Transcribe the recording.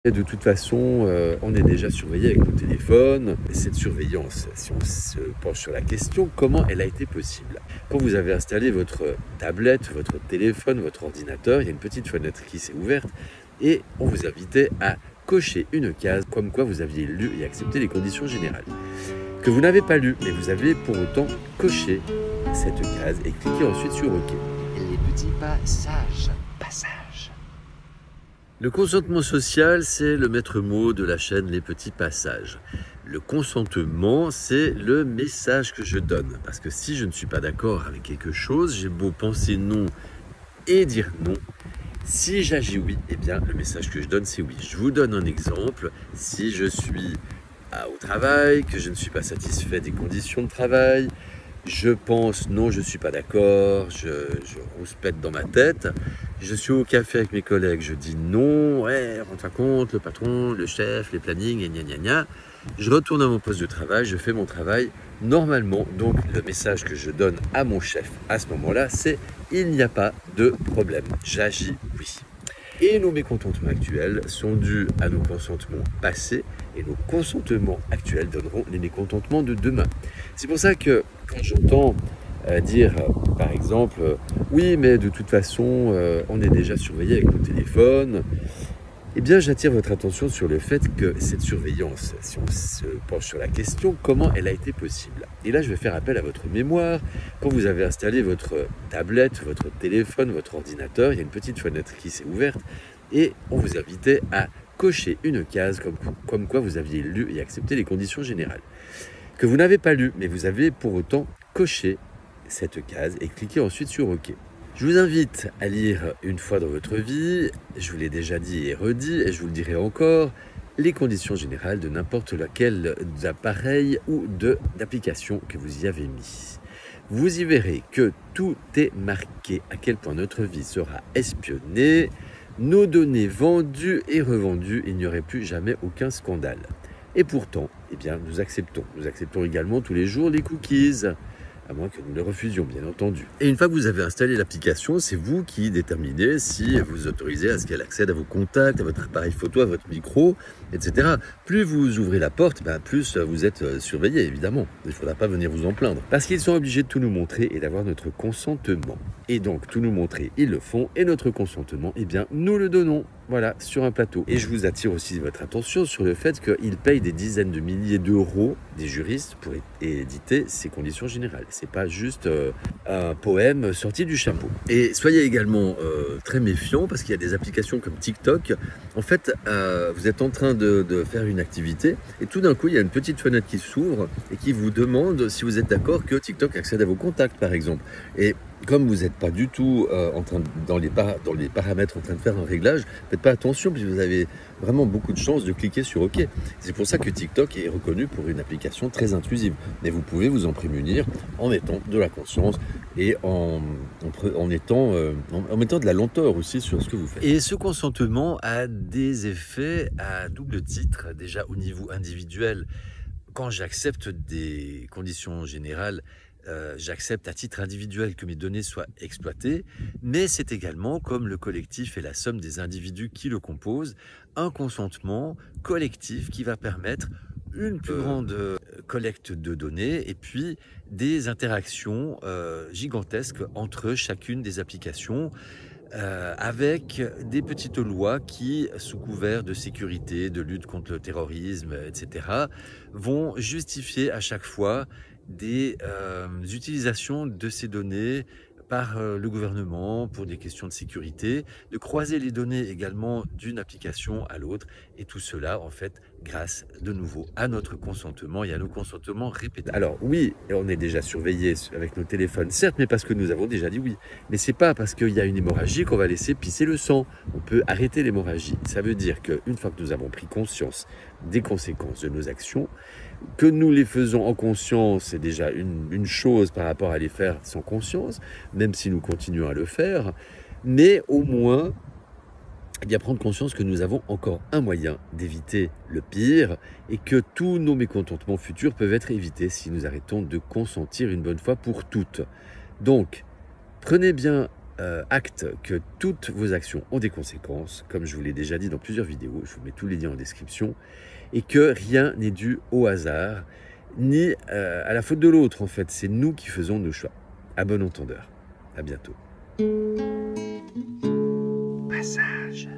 Et de toute façon, on est déjà surveillé avec nos téléphones. Et cette surveillance, si on se penche sur la question, comment elle a été possible? Quand vous avez installé votre tablette, votre téléphone, votre ordinateur, il y a une petite fenêtre qui s'est ouverte et on vous invitait à cocher une case comme quoi vous aviez lu et accepté les conditions générales. Que vous n'avez pas lu, mais vous avez pour autant coché cette case et cliqué ensuite sur OK. Les petits passages. Le consentement social, c'est le maître mot de la chaîne Les Petits Passages. Le consentement, c'est le message que je donne. Parce que si je ne suis pas d'accord avec quelque chose, j'ai beau penser non et dire non. Si j'agis oui, eh bien le message que je donne, c'est oui. Je vous donne un exemple. Si je suis au travail, que je ne suis pas satisfait des conditions de travail, je pense non, je ne suis pas d'accord, je rouspète dans ma tête. Je suis au café avec mes collègues, je dis non, ouais, rends-toi compte, le patron, le chef, les plannings, et gna gna gna. Je retourne à mon poste de travail, je fais mon travail normalement. Donc le message que je donne à mon chef à ce moment-là, c'est il n'y a pas de problème, j'agis oui. Et nos mécontentements actuels sont dus à nos consentements passés et nos consentements actuels donneront les mécontentements de demain. C'est pour ça que quand j'entends dire par exemple oui mais de toute façon on est déjà surveillé avec nos téléphones, eh bien j'attire votre attention sur le fait que cette surveillance, si on se penche sur la question, comment elle a été possible? Et là je vais faire appel à votre mémoire. Quand vous avez installé votre tablette, votre téléphone, votre ordinateur, il y a une petite fenêtre qui s'est ouverte et on vous invitait à cocher une case comme quoi vous aviez lu et accepté les conditions générales. Que vous n'avez pas lu, mais vous avez pour autant coché cette case et cliqué ensuite sur OK. Je vous invite à lire une fois dans votre vie, je vous l'ai déjà dit et redit, et je vous le dirai encore, les conditions générales de n'importe lequel d'appareil ou d'application que vous y avez mis. Vous y verrez que tout est marqué, à quel point notre vie sera espionnée, nos données vendues et revendues, il n'y aurait plus jamais aucun scandale. Et pourtant, eh bien, nous acceptons également tous les jours les cookies, à moins que nous les refusions, bien entendu. Et une fois que vous avez installé l'application, c'est vous qui déterminez si vous autorisez à ce qu'elle accède à vos contacts, à votre appareil photo, à votre micro, etc. Plus vous ouvrez la porte, plus vous êtes surveillé, évidemment. Il ne faudra pas venir vous en plaindre. Parce qu'ils sont obligés de tout nous montrer et d'avoir notre consentement. Et donc, tout nous montrer, ils le font. Et notre consentement, eh bien, nous le donnons. Voilà, sur un plateau. Et je vous attire aussi votre attention sur le fait qu'ils payent des dizaines de milliers d'euros, des juristes, pour éditer ces conditions générales. C'est pas juste un poème sorti du chapeau. Et soyez également très méfiants parce qu'il y a des applications comme TikTok. En fait, vous êtes en train de faire une activité et tout d'un coup, il y a une petite fenêtre qui s'ouvre et qui vous demande si vous êtes d'accord que TikTok accède à vos contacts, par exemple. Et comme vous n'êtes pas du tout dans les paramètres en train de faire un réglage, faites pas attention puisque vous avez vraiment beaucoup de chances de cliquer sur OK. C'est pour ça que TikTok est reconnu pour une application très intrusive. Mais vous pouvez vous en prémunir en mettant de la conscience et en mettant de la lenteur aussi sur ce que vous faites. Et ce consentement a des effets à double titre, déjà au niveau individuel. Quand j'accepte des conditions générales, j'accepte à titre individuel que mes données soient exploitées, mais c'est également, comme le collectif est la somme des individus qui le composent, un consentement collectif qui va permettre une plus grande collecte de données et puis des interactions gigantesques entre chacune des applications avec des petites lois qui, sous couvert de sécurité, de lutte contre le terrorisme, etc., vont justifier à chaque fois des utilisations de ces données par le gouvernement pour des questions de sécurité, de croiser les données également d'une application à l'autre, et tout cela en fait grâce de nouveau à notre consentement et à nos consentements répétés. Alors oui, on est déjà surveillé avec nos téléphones, certes, mais parce que nous avons déjà dit oui. Mais c'est pas parce qu'il y a une hémorragie qu'on va laisser pisser le sang. On peut arrêter l'hémorragie. Ça veut dire qu'une fois que nous avons pris conscience des conséquences de nos actions, que nous les faisons en conscience, c'est déjà une chose par rapport à les faire sans conscience, même si nous continuons à le faire, mais au moins eh bien, prendre conscience que nous avons encore un moyen d'éviter le pire et que tous nos mécontentements futurs peuvent être évités si nous arrêtons de consentir une bonne fois pour toutes. Donc, prenez bien acte que toutes vos actions ont des conséquences, comme je vous l'ai déjà dit dans plusieurs vidéos, je vous mets tous les liens en description, et que rien n'est dû au hasard, ni à la faute de l'autre en fait, c'est nous qui faisons nos choix. À bon entendeur, à bientôt. Passage.